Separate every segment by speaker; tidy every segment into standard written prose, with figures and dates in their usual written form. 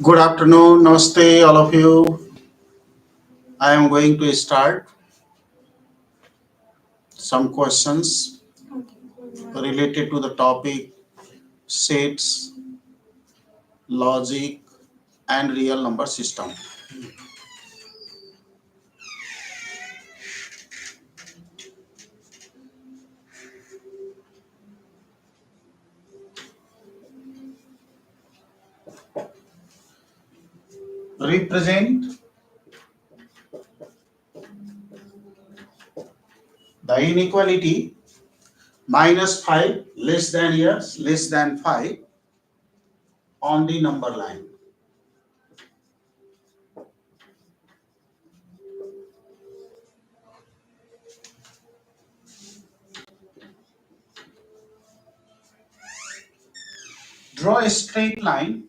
Speaker 1: Good afternoon, namaste, all of you. I am going to start some questions related to the topic sets, logic, and real number system. Represent the inequality minus 5 less than yes less than 5 on the number line. Draw a straight line.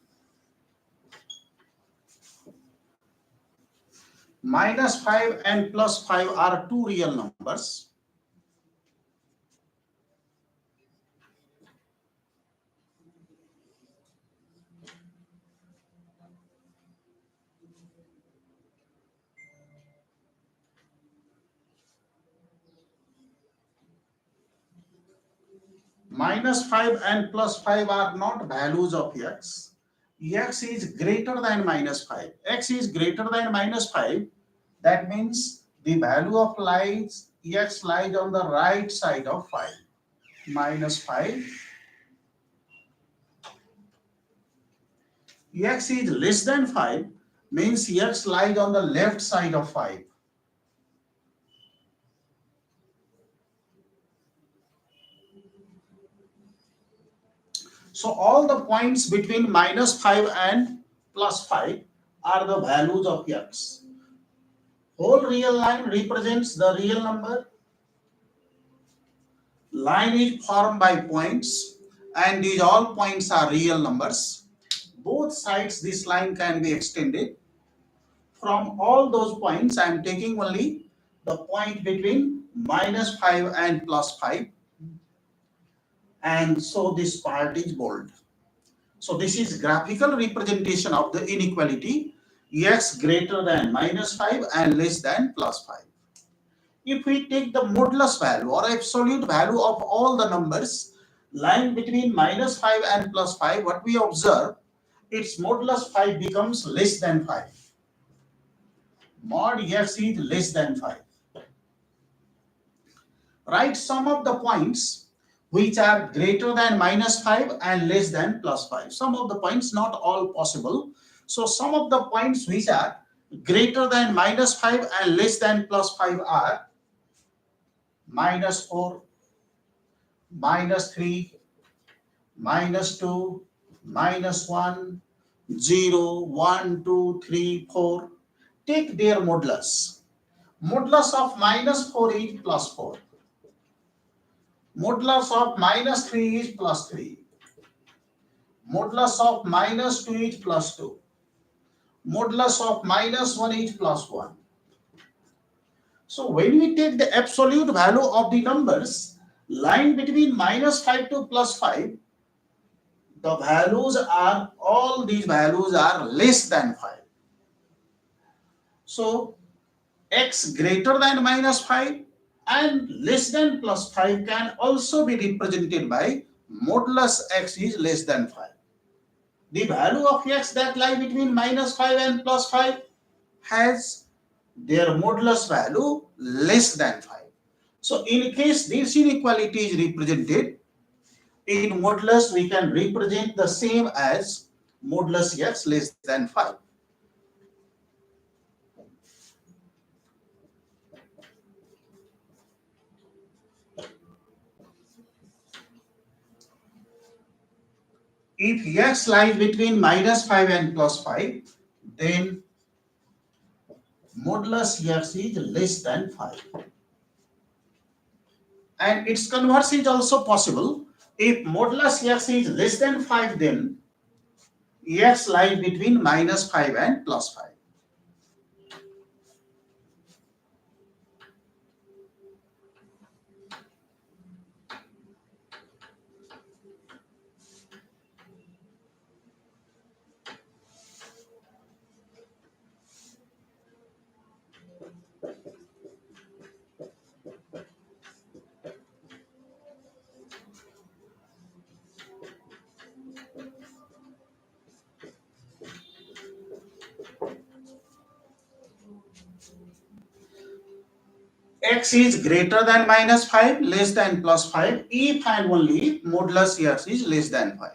Speaker 1: Minus 5 and plus 5 are two real numbers. Minus 5 and plus 5 are not values of x. X is greater than minus 5. X is greater than minus 5. That means the value of x lies on the right side of 5. Minus 5. X is less than 5 means x lies on the left side of 5. So all the points between minus 5 and plus 5 are the values of x. Whole real line represents the real number. Line is formed by points and these all points are real numbers. Both sides this line can be extended. From all those points I am taking only the point between minus 5 and plus 5, and so this part is bold. So this is graphical representation of the inequality x greater than minus 5 and less than plus 5. If we take the modulus value or absolute value of all the numbers lying between minus 5 and plus 5, what we observe, its modulus 5 becomes less than 5. Mod x is less than 5. Write some of the points which are greater than minus 5 and less than plus 5. Some of the points, not all possible. So some of the points which are greater than minus 5 and less than plus 5 are minus 4, minus 3, minus 2, minus 1, 0, 1, 2, 3, 4. Take their modulus. Modulus of minus 4 is plus 4. Modulus of minus 3 is plus 3. Modulus of minus 2 is plus 2. Modulus of minus 1 is plus 1. So when we take the absolute value of the numbers lying between minus 5 to plus 5, the values are, all these values are less than 5. So x greater than minus 5 and less than plus 5 can also be represented by modulus x is less than 5. The value of x that lie between minus 5 and plus 5 has their modulus value less than 5. So in case this inequality is represented in modulus, we can represent the same as modulus x less than 5. If x lies between minus 5 and plus 5, then modulus x is less than 5. And its converse is also possible. If modulus x is less than 5, then x lies between minus 5 and plus 5. x is greater than minus 5, less than plus 5, if and only if modulus x is less than 5.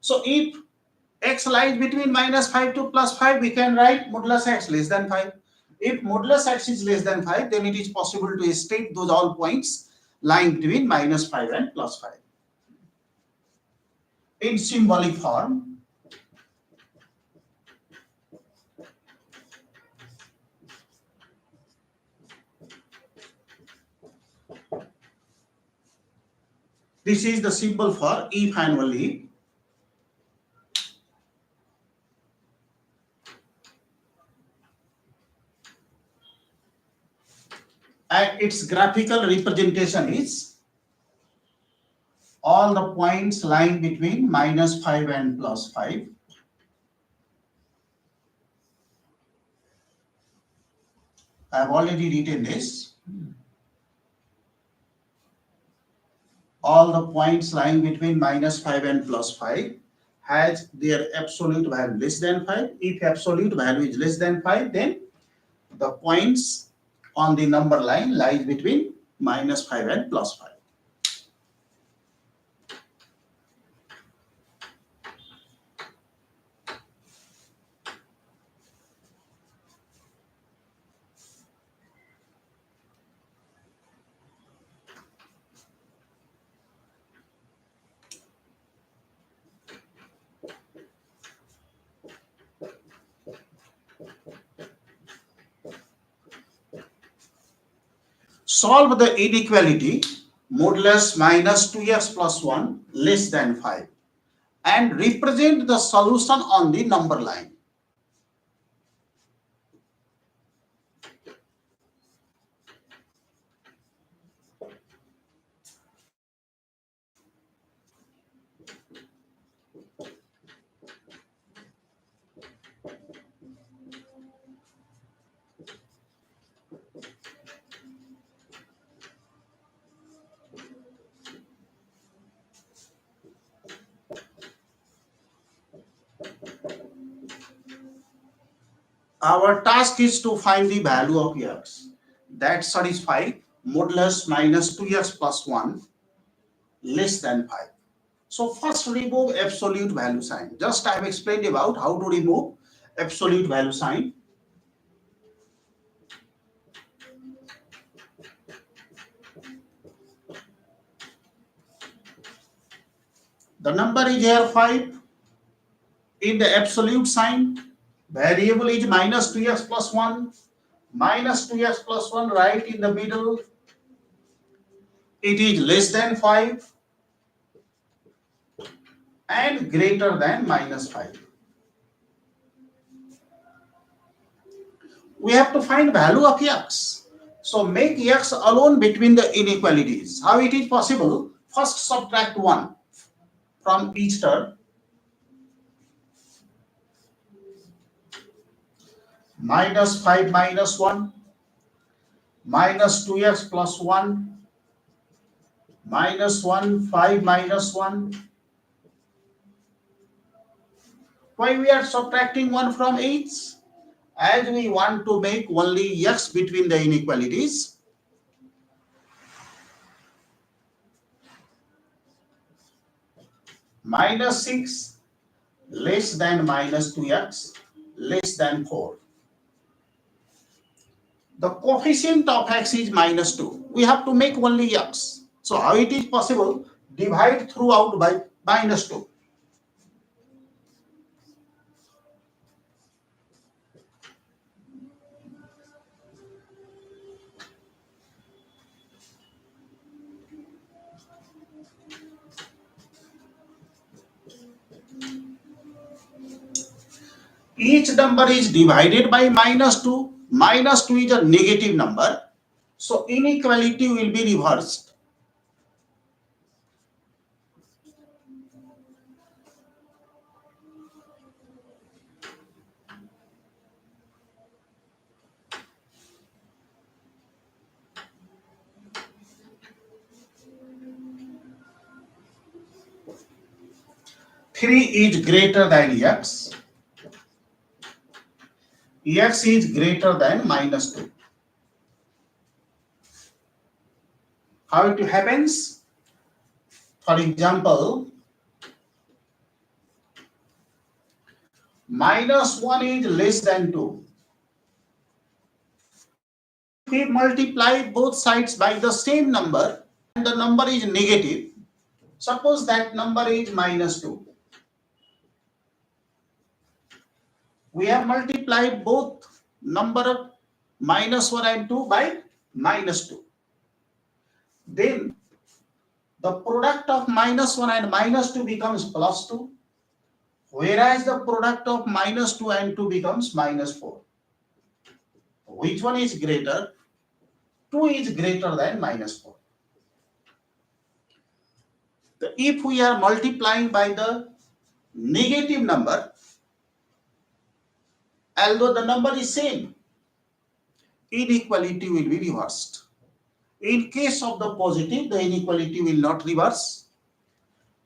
Speaker 1: So if x lies between minus 5 to plus 5, we can write modulus x less than 5. If modulus x is less than 5, then it is possible to state those all points lying between minus 5 and plus 5. In symbolic form, this is the symbol for if and only if. And its graphical representation is all the points lying between minus 5 and plus 5. I have already written this. All the points lying between minus 5 and plus 5 has their absolute value less than 5. If absolute value is less than 5, then the points on the number line lies between minus 5 and plus 5. Solve the inequality modulus minus 2x plus 1 less than 5 and represent the solution on the number line. Our task is to find the value of x that satisfies modulus minus 2x plus 1 less than 5. So first remove absolute value sign. Just I have explained about how to remove absolute value sign. The number is here 5. In the absolute sign, variable is minus 2x plus 1. Minus 2x plus 1 right in the middle. It is less than 5 and greater than minus 5. We have to find value of x. So make x alone between the inequalities. How it is possible? First subtract 1 from each term. Minus 5 minus 1, minus 2x plus 1, minus 1, 5 minus 1. Why we are subtracting 1 from each? As we want to make only x between the inequalities. Minus 6 less than minus 2x less than 4. The coefficient of x is minus 2. We have to make only x. So how it is possible? Divide throughout by minus 2. Each number is divided by minus 2. Minus 2 is a negative number. So inequality will be reversed. Three is greater than x. X is greater than minus 2. How it happens? For example, -1 is less than 2. We multiply both sides by the same number and the number is negative. Suppose that number is -2. We have multiplied both number -1 and 2 by -2. Then the product of -1 and -2 becomes +2, whereas the product of -2 and 2 becomes -4. Which one is greater? 2 is greater than -4. If we are multiplying by the negative number, although the number is same, inequality will be reversed. In case of the positive, the inequality will not reverse.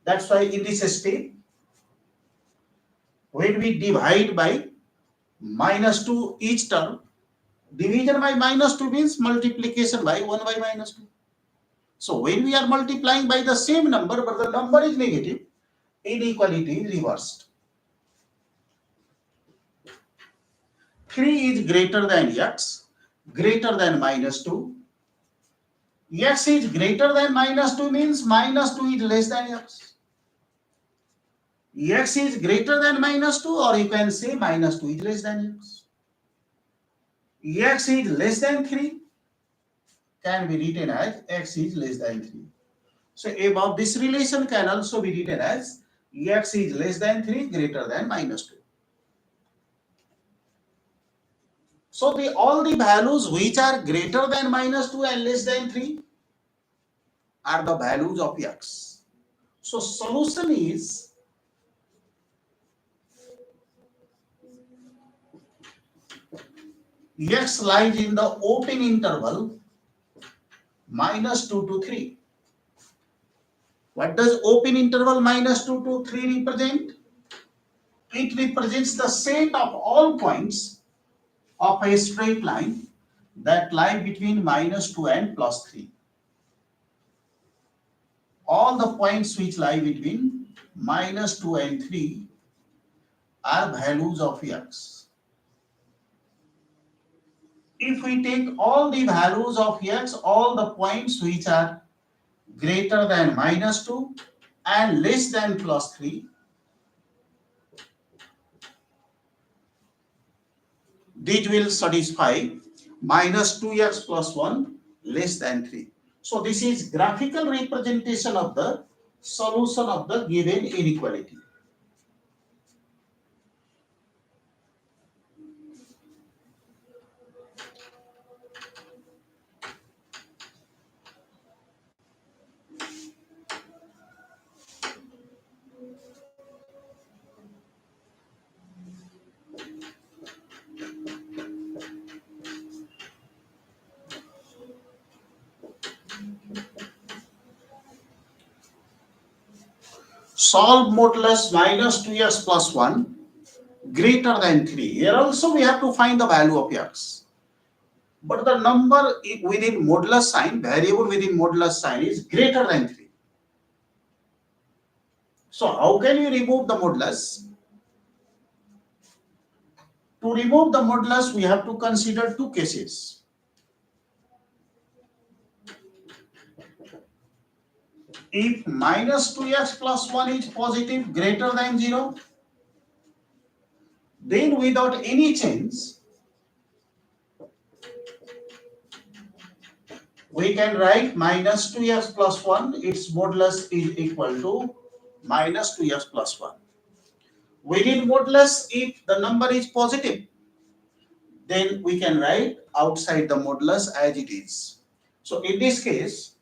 Speaker 1: That's why in this step, when we divide by -2 each term, division by -2 means multiplication by 1 by -2. So when we are multiplying by the same number, but the number is negative, inequality is reversed. 3 is greater than x, greater than -2. X is greater than -2 means -2 is less than x. X is greater than -2, or you can say -2 is less than x. X is less than 3 can be written as x is less than 3. So above this relation can also be written as x is less than 3 greater than -2. So all the values which are greater than -2 and less than 3 are the values of x. So solution is x lies in the open interval -2 to 3. What does open interval -2 to 3 represent? It represents the set of all points of a straight line that lie between -2 and +3. All the points which lie between -2 and 3 are values of x. If we take all the values of x, all the points which are greater than -2 and less than +3, these will satisfy -2x plus 1 less than 3. So this is graphical representation of the solution of the given inequality. Solve modulus -2x plus 1 greater than 3. Here also we have to find the value of x. But the number within modulus sign, variable within modulus sign is greater than 3. So how can you remove the modulus? To remove the modulus, we have to consider two cases. If -2x plus 1 is positive greater than 0, then without any change, we can write -2x plus 1, its modulus is equal to -2x plus 1. Within modulus, if the number is positive, then we can write outside the modulus as it is. So in this case,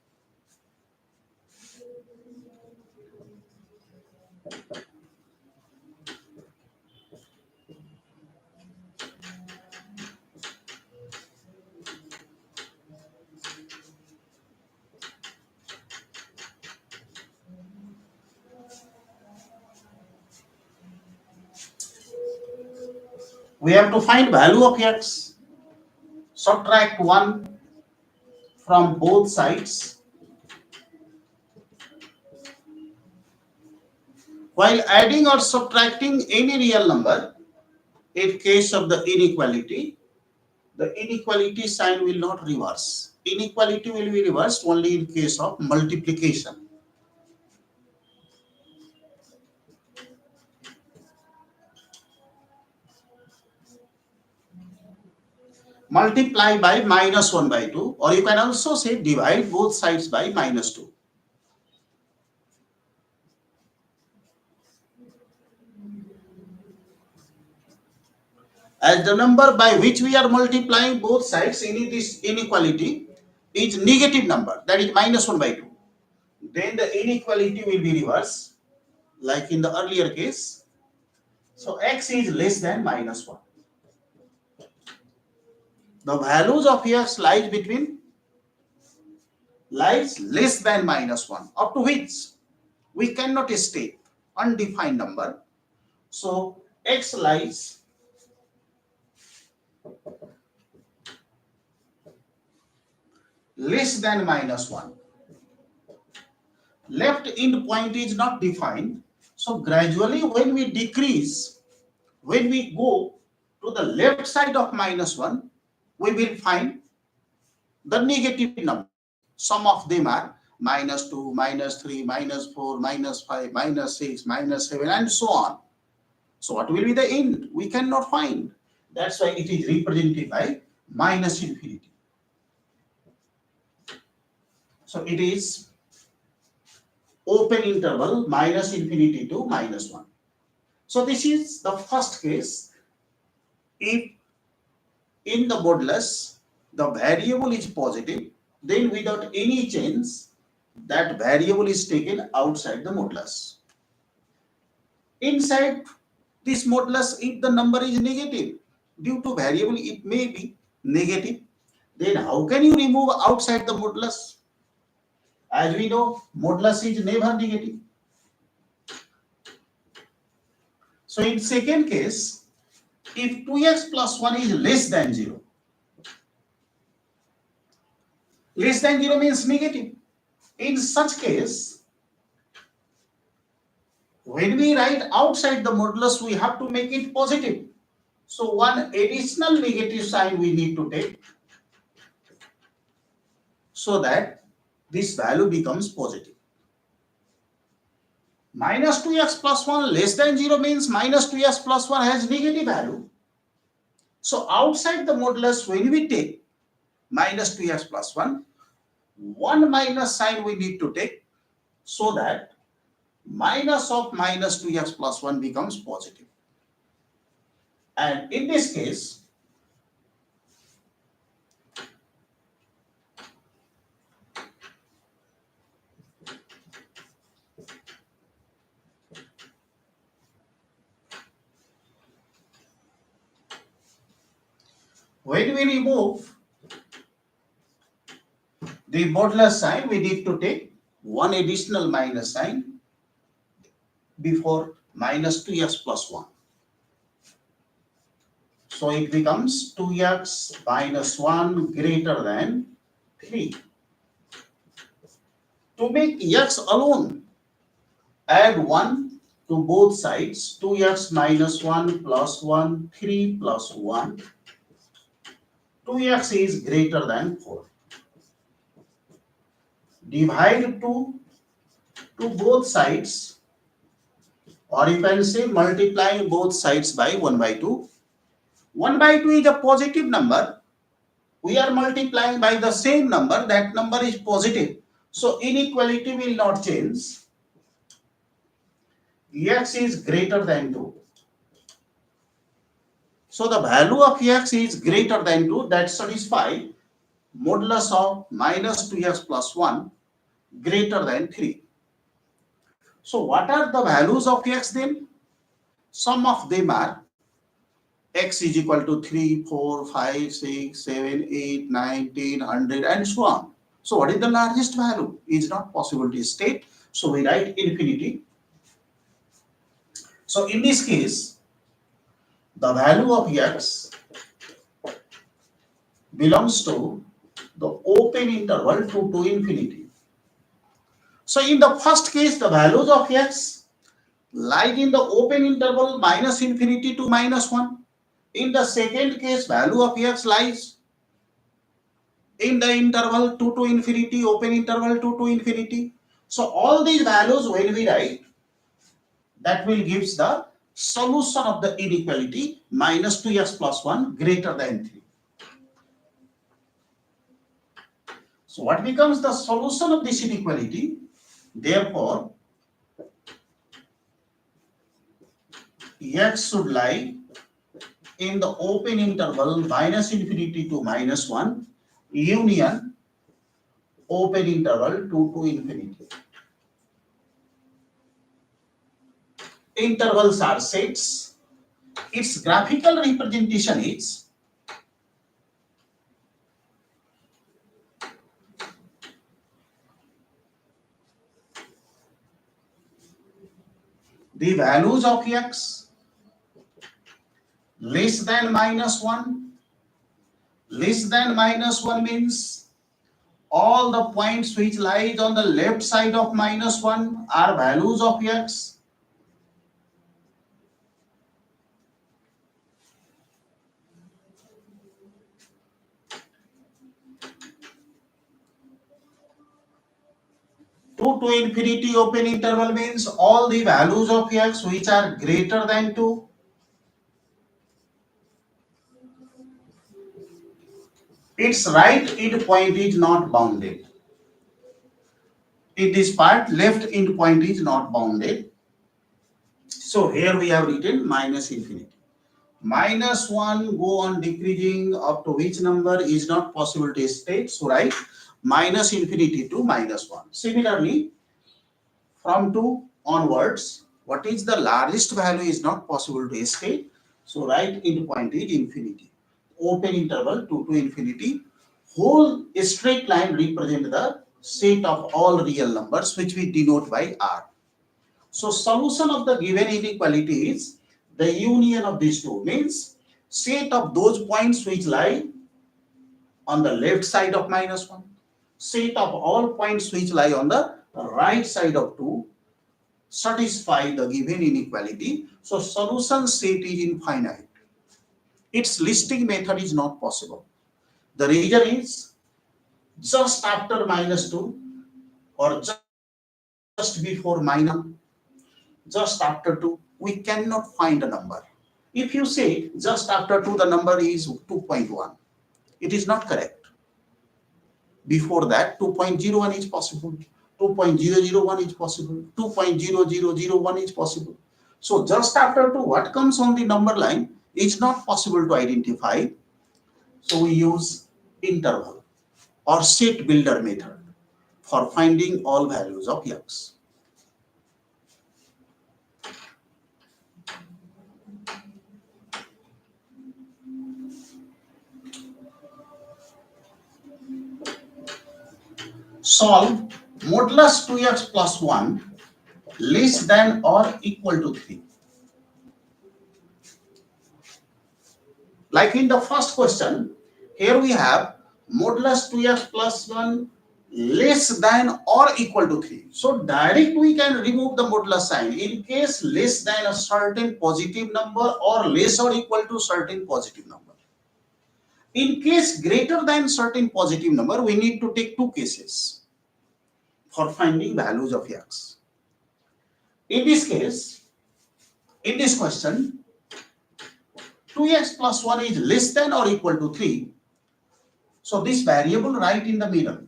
Speaker 1: we have to find value of x, subtract 1 from both sides, While adding or subtracting any real number, in case of the inequality sign will not reverse. Inequality will be reversed only in case of multiplication. Multiply by minus 1 by 2, or you can also say divide both sides by minus 2. As the number by which we are multiplying both sides in this inequality is negative number, that is minus 1 by 2, then the inequality will be reversed like in the earlier case. So x is less than minus 1. The values of x lies less than minus 1, up to which we cannot state undefined number. So x lies less than minus 1. Left end point is not defined. So gradually when we decrease, when we go to the left side of minus 1, we will find the negative numbers. Some of them are minus 2, minus 3, minus 4, minus 5, minus 6, minus 7, and so on. So what will be the end? We cannot find. That's why it is represented by minus infinity. So it is open interval minus infinity to minus 1. So this is the first case. If in the modulus the variable is positive, then without any change that variable is taken outside the modulus. Inside this modulus, if the number is negative, due to variable it may be negative, then how can you remove outside the modulus? As we know, modulus is never negative. So in second case, if 2x plus 1 is less than 0, less than 0 means negative. In such case, when we write outside the modulus, we have to make it positive. So one additional negative sign we need to take so that this value becomes positive. Minus 2x plus 1 less than 0 means minus 2x plus 1 has negative value. So outside the modulus, when we take minus 2x plus 1, one minus sign we need to take so that minus of minus 2x plus 1 becomes positive. And in this case, when we remove the modulus sign, we need to take one additional minus sign before minus 2x plus 1. So it becomes 2x minus 1 greater than 3. To make x alone, add 1 to both sides. 2x minus 1 plus 1, 3 plus 1. 2x is greater than 4. Divide 2 to both sides, or you can say multiplying both sides by 1 by 2. 1 by 2 is a positive number. We are multiplying by the same number. That number is positive. So inequality will not change. X is greater than 2. So the value of x is greater than 2. That satisfies modulus of minus 2x plus 1 greater than 3. So what are the values of x then? Some of them are x is equal to 3, 4, 5, 6, 7, 8, 9, 10, 100 and so on. So what is the largest value? Is not possible to state. So we write infinity. So in this case, the value of x belongs to the open interval to infinity. So in the first case, the values of x lies in the open interval minus infinity to minus 1. In the second case, value of x lies in the interval 2 to infinity, open interval 2 to infinity. So all these values when we write, that will gives the solution of the inequality minus 2x plus 1 greater than 3. So what becomes the solution of this inequality? Therefore, x should lie in the open interval minus infinity to minus 1 union open interval 2 to infinity. Intervals are sets. Its graphical representation is the values of x less than minus 1. Less than minus 1 means all the points which lies on the left side of minus 1 are values of x. Two to infinity open interval means all the values of x which are greater than 2. Its right endpoint is not bounded. In this part, left endpoint is not bounded. So here we have written minus infinity. Minus 1 go on decreasing up to which number is not possible to state. So write minus infinity to minus 1. Similarly, from 2 onwards, what is the largest value is not possible to state. So right endpoint is infinity. Open interval 2 to infinity. Whole straight line represent the set of all real numbers which we denote by R. So solution of the given inequality is the union of these two, means set of those points which lie on the left side of minus 1, set of all points which lie on the right side of 2 satisfy the given inequality. So solution set is infinite. Its listing method is not possible. The reason is just after minus 2 or just before minus 1, just after 2, we cannot find a number. If you say just after 2 the number is 2.1, it is not correct. Before that 2.01 is possible, 2.001 is possible, 2.0001 is possible. So just after 2 what comes on the number line is not possible to identify. So we use interval or set builder method for finding all values of x. Solve modulus 2x plus 1 less than or equal to 3. Like in the first question, here we have modulus 2x plus 1 less than or equal to 3. So direct we can remove the modulus sign in case less than a certain positive number or less or equal to certain positive number. In case greater than certain positive number, we need to take two cases for finding values of x. In this case, in this question, 2x plus 1 is less than or equal to 3. So this variable right in the middle,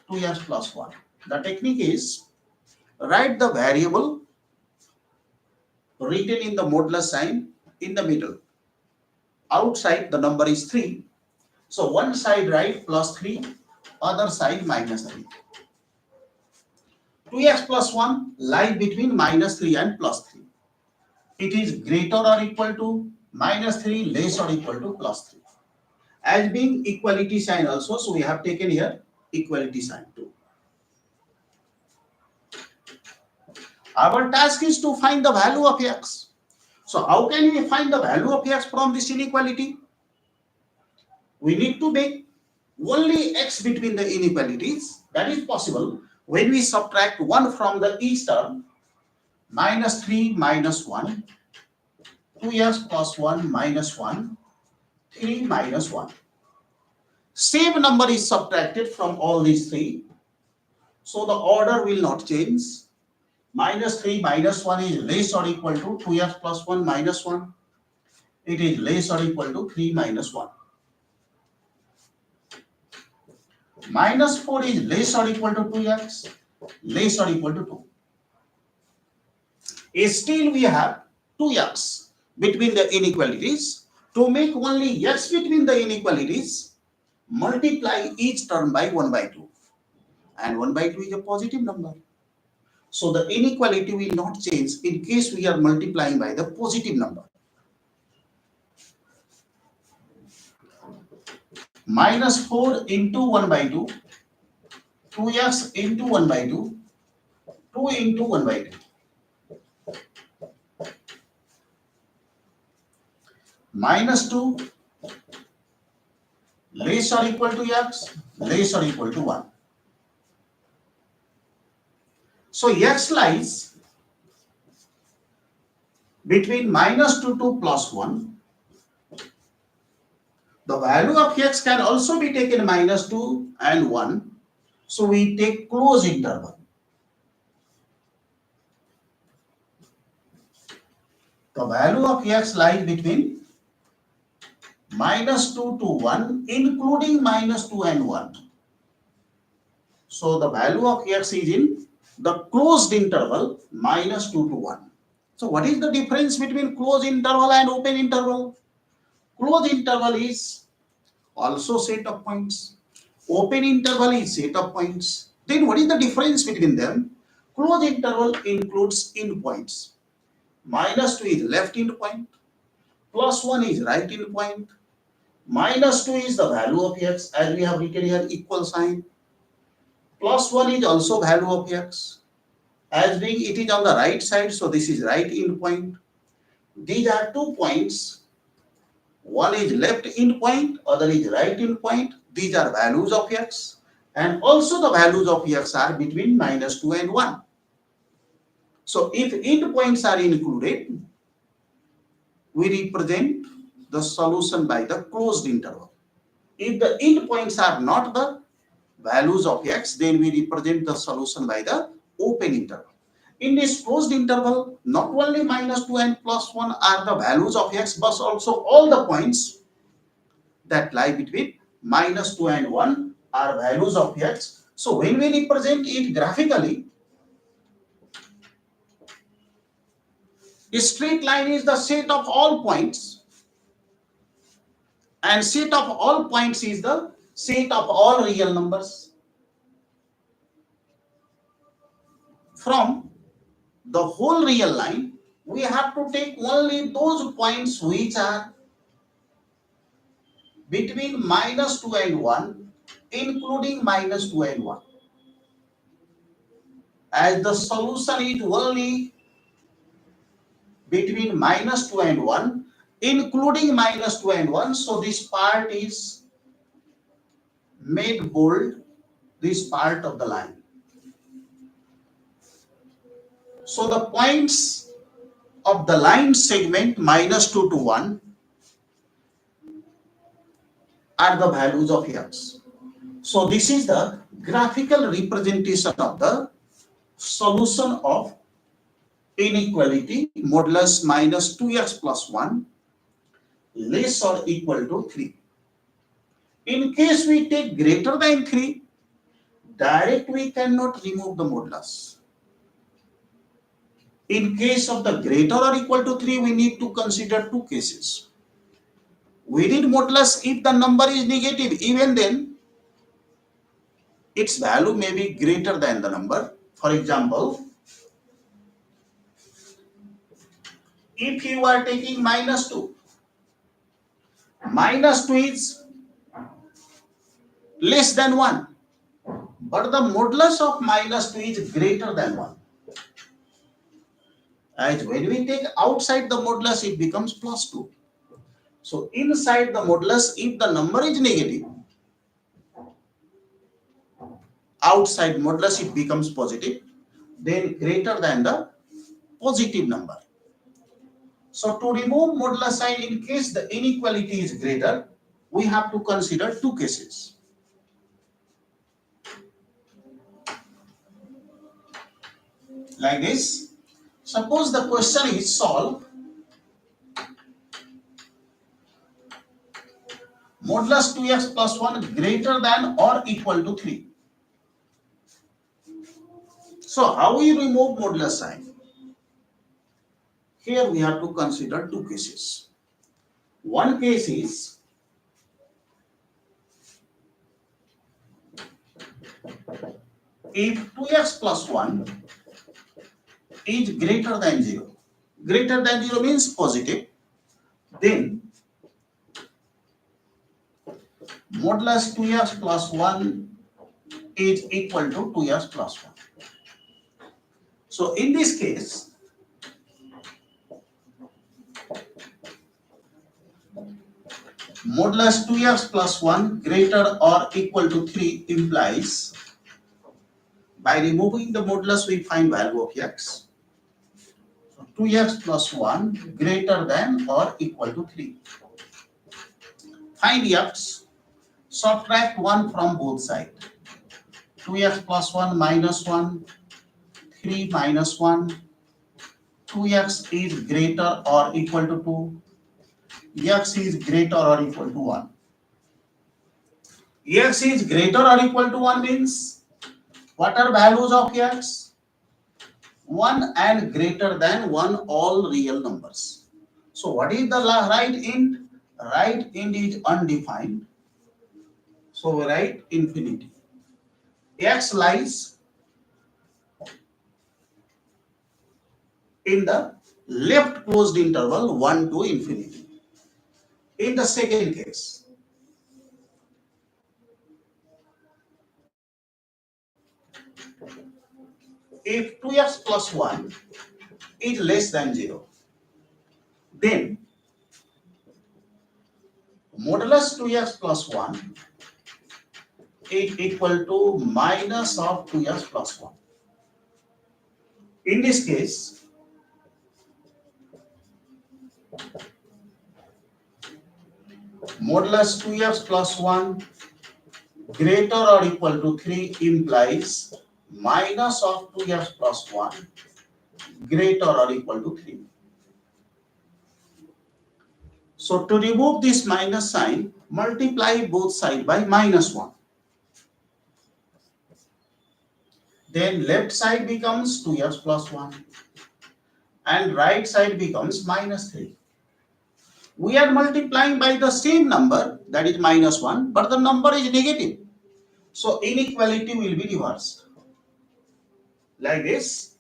Speaker 1: 2x plus 1. The technique is write the variable written in the modulus sign in the middle. Outside the number is 3. So one side write plus 3, other side minus 3. 2x plus 1 lie between minus 3 and plus 3. It is greater or equal to minus 3, less or equal to plus 3. As being equality sign also, so we have taken here equality sign too. Our task is to find the value of x. So how can we find the value of x from this inequality? We need to make only x between the inequalities. That is possible when we subtract 1 from the each term. minus 3 minus 1, 2x plus 1 minus 1, 3 minus 1. Same number is subtracted from all these three. So the order will not change. Minus 3 minus 1 is less or equal to 2x plus 1 minus 1. It is less or equal to 3 minus 1. Minus 4 is less or equal to 2x, less or equal to 2. Still we have 2x between the inequalities. To make only x between the inequalities, multiply each term by 1 by 2. And 1 by 2 is a positive number. So the inequality will not change in case we are multiplying by the positive number. Minus 4 into 1 by 2, 2x into 1 by 2, 2 into 1 by 2. Minus 2 less or equal to x, less or equal to 1. So x lies between minus 2 to plus 1. The value of x can also be taken minus 2 and 1. So we take closed interval. The value of x lies between minus 2 to 1, including minus 2 and 1. So the value of x is in the closed interval minus 2 to 1. So what is the difference between closed interval and open interval? Closed interval is also set of points. Open interval is set of points. Then what is the difference between them? Closed interval includes endpoints. Minus 2 is left endpoint. Plus 1 is right endpoint. Minus 2 is the value of x, as we have written here, equal sign. Plus 1 is also value of x. As being it is on the right side, so this is right endpoint. These are 2 points. One is left endpoint, other is right endpoint. These are values of x. And also the values of x are between minus 2 and 1. So if endpoints are included, we represent the solution by the closed interval. If the endpoints are not the values of x, then we represent the solution by the open interval. In this closed interval, not only minus 2 and plus 1 are the values of x, but also all the points that lie between minus 2 and 1 are values of x. So when we represent it graphically, a straight line is the set of all points, and set of all points is the set of all real numbers. From the whole real line, we have to take only those points which are between minus 2 and 1, including minus 2 and 1. As the solution is only between minus 2 and 1, including minus 2 and 1, so this part is made bold, this part of the line. So the points of the line segment minus 2 to 1 are the values of x. So this is the graphical representation of the solution of inequality modulus minus 2x plus 1 less or equal to 3. In case we take greater than 3, direct we cannot remove the modulus. In case of the greater or equal to 3, we need to consider 2 cases. We need modulus if the number is negative, even then its value may be greater than the number. For example, if you are taking minus 2, minus 2 is less than 1, but the modulus of minus 2 is greater than 1. As when we take outside the modulus, it becomes plus 2. So inside the modulus, if the number is negative, outside modulus it becomes positive, then greater than the positive number. So to remove modulus sign in case the inequality is greater, we have to consider two cases. Like this, suppose the question is solve modulus 2x plus 1 greater than or equal to 3. So how we remove modulus sign? Here we have to consider two cases. One case is if 2x plus 1 is greater than 0. Greater than 0 means positive. Then modulus 2x plus 1 is equal to 2x plus 1. So in this case, modulus 2x plus 1 greater or equal to 3 implies, by removing the modulus we find value of x. So 2x plus 1 greater than or equal to 3. Find x, subtract 1 from both sides. 2x plus 1 minus 1, 3 minus 1, 2x is greater or equal to 2, x is greater or equal to 1. X is greater or equal to 1 means, what are values of x? 1 and greater than 1, all real numbers. So what is the right int? Right int is undefined. So we write infinity. X lies in the left closed interval 1 to infinity. In the second case, if 2x plus 1 is less than 0, then modulus 2x plus 1 is equal to minus of 2x plus 1. In this case, modulus 2x plus 1 greater or equal to 3 implies minus of 2x plus 1 greater or equal to 3. So to remove this minus sign, multiply both sides by minus 1. Then left side becomes 2x plus 1 and right side becomes minus 3. We are multiplying by the same number, that is minus 1, but the number is negative. So inequality will be reversed. Like this,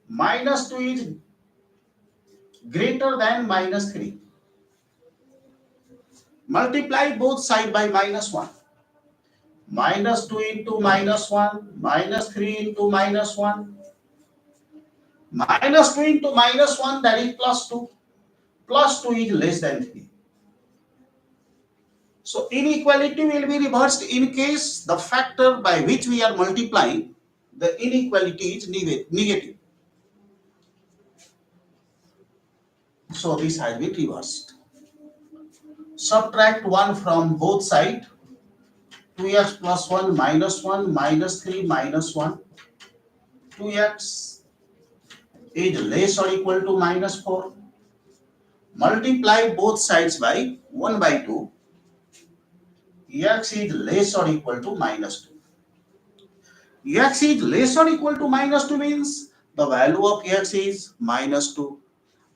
Speaker 1: minus 2 is greater than minus 3. Multiply both sides by minus 1. Minus 2 into minus 1, minus 3 into minus 1. Minus 2 into minus 1, that is plus 2. Plus 2 is less than 3. So inequality will be reversed in case the factor by which we are multiplying, the inequality is negative. So this has been reversed. Subtract 1 from both sides. 2x plus 1 minus 1 minus 3 minus 1. 2x is less or equal to minus 4. Multiply both sides by 1 by 2. X is less or equal to minus 2. X is less or equal to minus 2 means the value of x is minus 2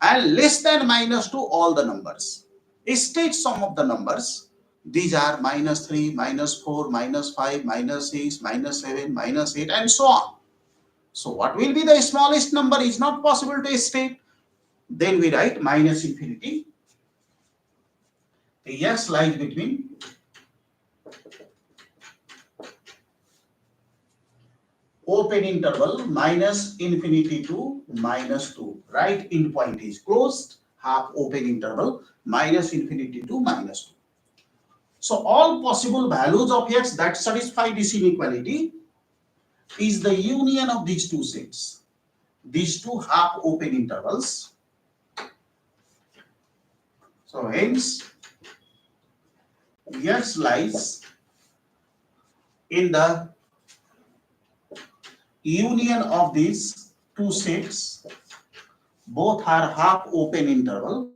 Speaker 1: and less than minus 2 all the numbers. State some of the numbers. These are minus 3, minus 4, minus 5, minus 6, minus 7, minus 8 and so on. So what will be the smallest number is not possible to state. Then we write minus infinity. The x lies between open interval minus infinity to minus 2. Right end point is closed, half open interval minus infinity to minus 2. So all possible values of x that satisfy this inequality is the union of these two sets. these two half open intervals. So hence X lies in the union of these two sets. Both are half open interval.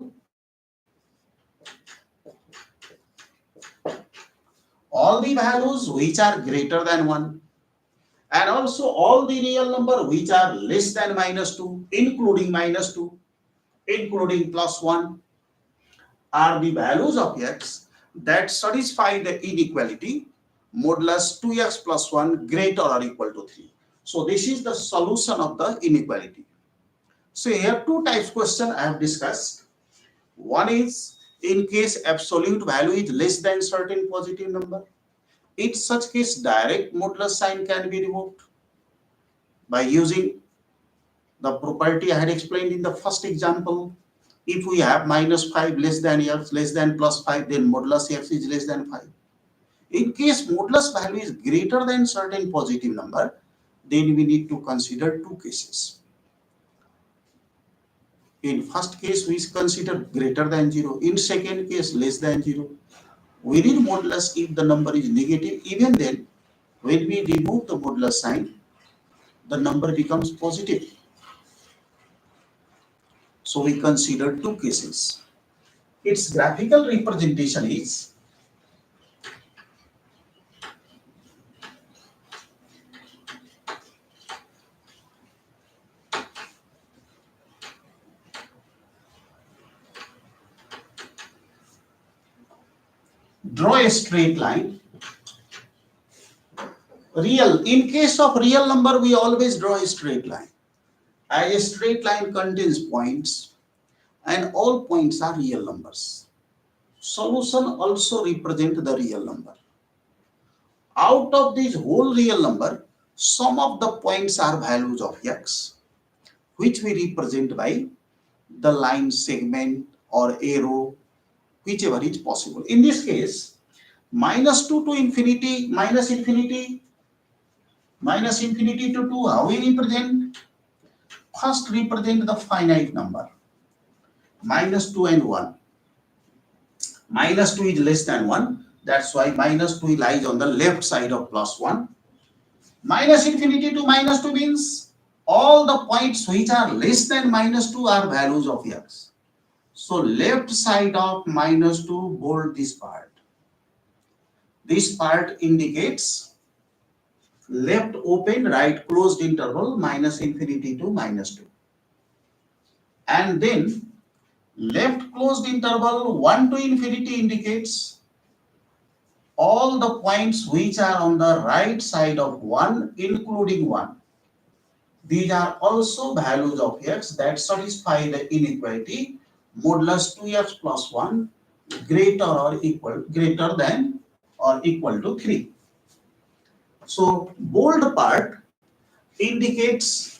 Speaker 1: All the values which are greater than 1, and also all the real number which are less than -2, including -2, including +1, are the values of X that satisfy the inequality modulus 2x plus 1 greater or equal to 3. So this is the solution of the inequality. So here two types question I have discussed. One is in case absolute value is less than certain positive number. In such case, direct modulus sign can be removed by using the property I had explained in the first example. If we have -5 less than x less than +5, then modulus x is less than 5. In case modulus value is greater than certain positive number, then we need to consider two cases. In first case, we consider greater than 0. In second case, less than 0. We need modulus if the number is negative. Even then, when we remove the modulus sign, the number becomes positive. So we consider two cases. Its graphical representation is draw a straight line. Real, in case of real number, we always draw a straight line. As a straight line contains points, and all points are real numbers. Solution also represent the real number. Out of this whole real number, some of the points are values of X, which we represent by the line, segment, or arrow, whichever is possible. In this case, -2 to infinity, minus infinity to 2, how we represent? First represent the finite number, -2 and 1. -2 is less than 1, that's why -2 lies on the left side of +1. Minus infinity to -2 means all the points which are less than -2 are values of X. So left side of -2, bold this part. This part indicates left open, right closed interval, minus infinity to -2. And then left closed interval 1 to infinity indicates all the points which are on the right side of 1, including 1. These are also values of X that satisfy the inequality modulus 2x plus 1 greater than or equal to 3. So bold part indicates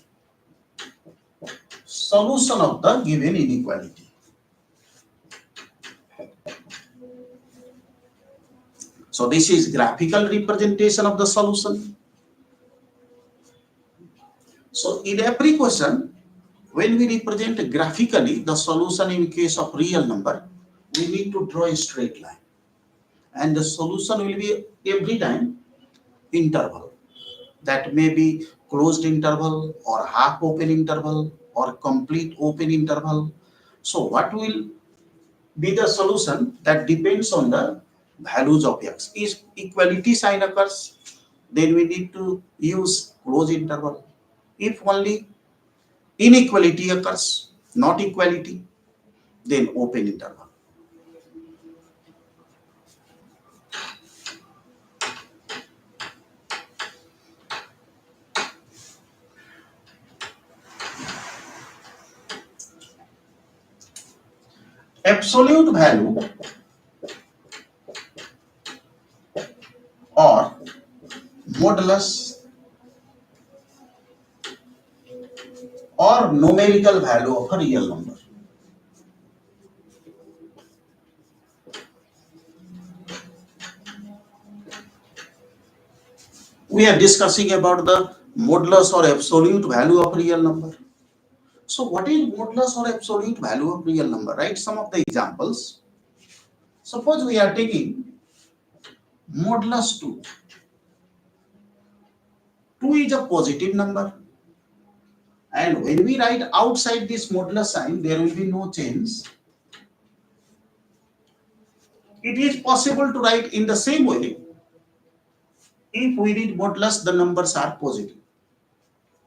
Speaker 1: solution of the given inequality. So this is graphical representation of the solution. So in every question, when we represent graphically the solution in case of real number, we need to draw a straight line. And the solution will be every time interval. That may be closed interval or half open interval or complete open interval. So what will be the solution? That depends on the values of X. If equality sign occurs, then we need to use closed interval. If only inequality occurs, not equality, then open interval. Absolute value or modulus or numerical value of a real number. We are discussing about the modulus or absolute value of real number. So what is modulus or absolute value of real number? Write some of the examples. Suppose we are taking modulus 2. 2 is a positive number. And when we write outside this modulus sign, there will be no change. It is possible to write in the same way. If we read modulus, the numbers are positive.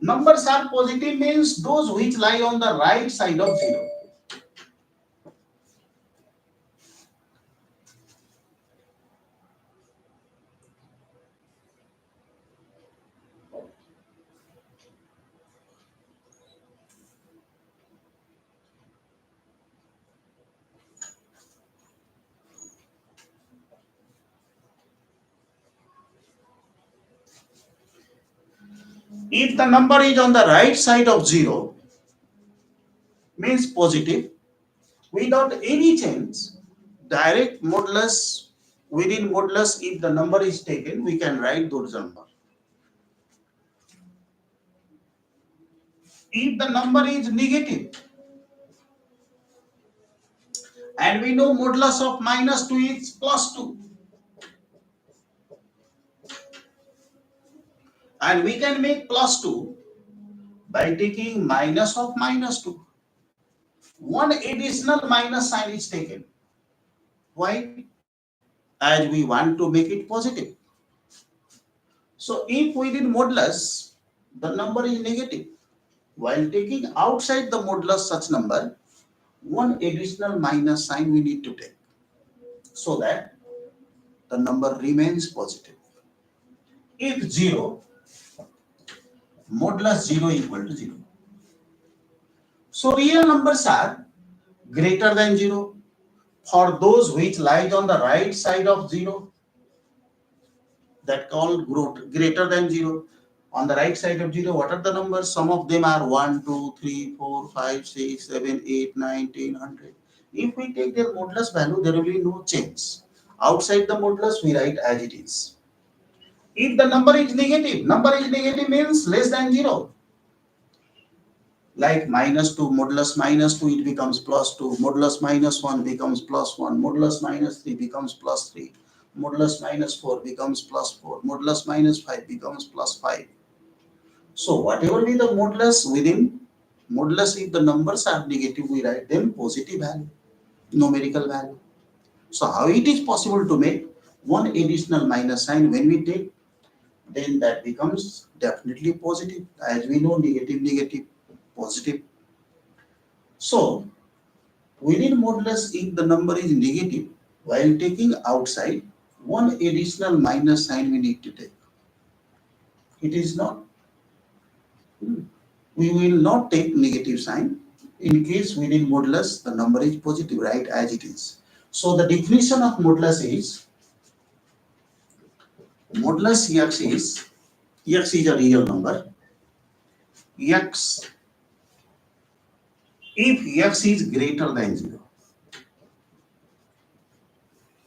Speaker 1: Numbers are positive means those which lie on the right side of 0. If the number is on the right side of 0, means positive, without any change, direct modulus, within modulus, if the number is taken, we can write those number. If the number is negative, and we know modulus of minus 2 is plus 2, and we can make plus 2 by taking minus of minus 2. One additional minus sign is taken. Why? As we want to make it positive. So if within modulus, the number is negative, while taking outside the modulus such number, one additional minus sign we need to take so that the number remains positive. If 0, modulus 0 equal to 0. So real numbers are greater than 0 for those which lies on the right side of 0, that called greater than 0. On the right side of 0, what are the numbers? Some of them are 1, 2, 3, 4, 5, 6, 7, 8, 9, 10, 100. If we take their modulus value, there will be no change. Outside the modulus, we write as it is. If the number is negative means less than 0. Like minus 2, modulus minus 2, it becomes plus 2. Modulus minus 1 becomes plus 1. Modulus minus 3 becomes plus 3. Modulus minus 4 becomes plus 4. Modulus minus 5 becomes plus 5. So whatever be the modulus within modulus, if the numbers are negative, we write them positive value, numerical value. So how it is possible to make one additional minus sign when we take, then that becomes definitely positive. As we know, negative, positive. So within modulus, if the number is negative, while taking outside, one additional minus sign we need to take. It is not. We will not take negative sign. In case within modulus, the number is positive, right, as it is. So the definition of modulus is, modulus x is a real number. X, if x is greater than 0,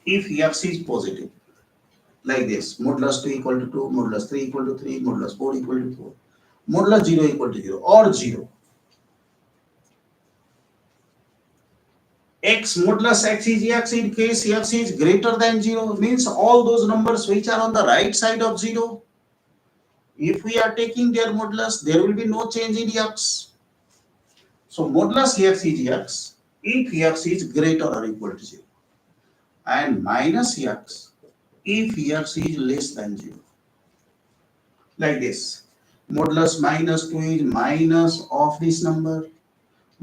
Speaker 1: if x is positive, like this, modulus 2 equal to 2, modulus 3 equal to 3, modulus 4 equal to 4, modulus 0 equal to 0, or 0. X, modulus x is x in case x is greater than 0, means all those numbers which are on the right side of 0, if we are taking their modulus, there will be no change in x. So modulus x is x if x is greater or equal to 0, and minus x if x is less than 0. Like this, modulus minus 2 is minus of this number,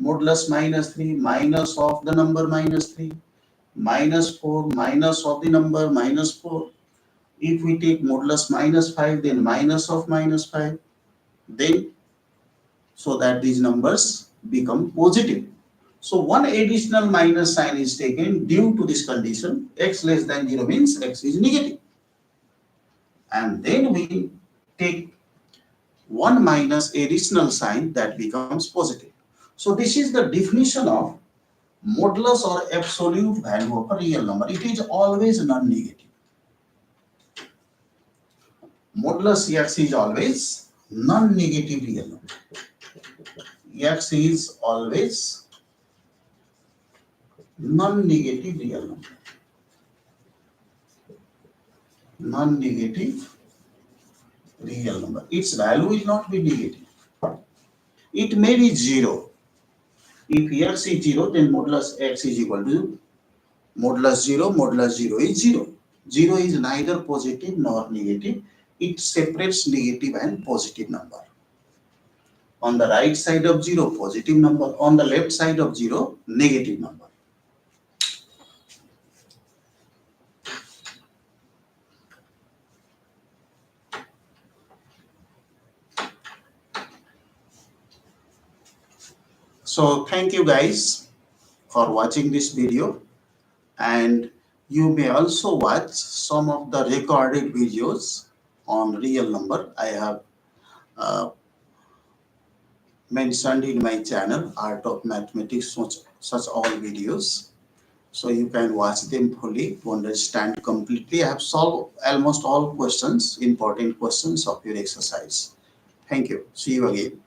Speaker 1: modulus minus 3 minus of the number minus 3, minus 4 minus of the number minus 4. If we take modulus minus 5, then minus of minus 5, then so that these numbers become positive. So one additional minus sign is taken due to this condition. X less than 0 means x is negative. And then we take one minus additional sign, that becomes positive. So this is the definition of modulus or absolute value of a real number. It is always non-negative. Modulus x is always non-negative real number. X is always non-negative real number. Non-negative real number. Its value will not be negative. It may be 0. If X is 0, then modulus X is equal to modulus 0. Modulus 0 is 0. 0 is neither positive nor negative. It separates negative and positive number. On the right side of 0, positive number. On the left side of 0, negative number. So thank you guys for watching this video, and you may also watch some of the recorded videos on real number. I have mentioned in my channel Art of Mathematics, such all videos. So you can watch them fully to understand completely. I have solved almost all questions, important questions of your exercise. Thank you. See you again.